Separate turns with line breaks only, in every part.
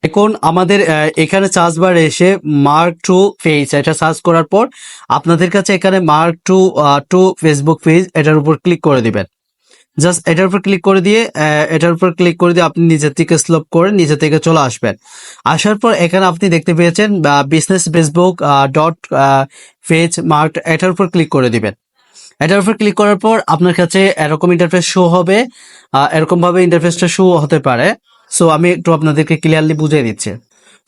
এখন আমাদের এখানে সার্চ বারে এসে মার্ক টু পেজ এটা সার্চ করার পর আপনাদের কাছে এখানে মার্ক টু ফেসবুক পেজ এটার উপর ক্লিক করে দিবেন। জাস্ট এটার উপর ক্লিক করে দিয়ে আপনি নিজের থেকে স্লোপ করে নিচে থেকে চলে আসবেন। আসার পর এখানে আপনি দেখতে পেয়েছেন business Facebook dot page mark, এটার উপর ক্লিক করে দিবেন। এটার উপর ক্লিক করার পর আপনার কাছে এরকম ইন্টারফেস শো হবে। এরকম ভাবে ইন্টারফেসটা শো হতে পারে। সো আমি একটু আপনাদেরকে ক্লিয়ারলি বুঝিয়ে দিচ্ছি।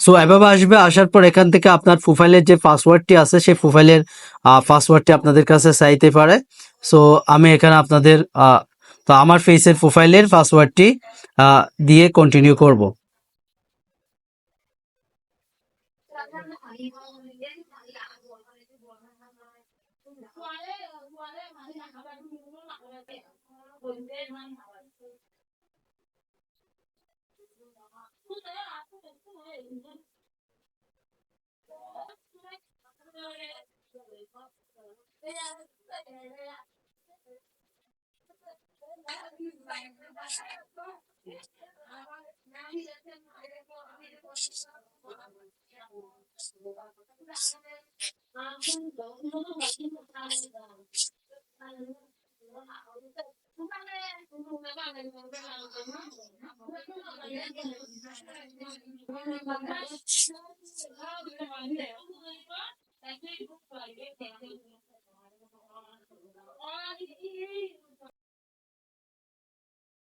সো এভাবে আসবে, আসার পর এখান থেকে আপনার প্রোফাইলের যে পাসওয়ার্ডটি আছে সেই প্রোফাইলের পাসওয়ার্ডটি আপনাদের কাছে চাইতে পারে। সো আমি এখানে আপনাদের তো আমার ফেসের প্রোফাইলের পাসওয়ার্ডটি দিয়ে কন্টিনিউ করব।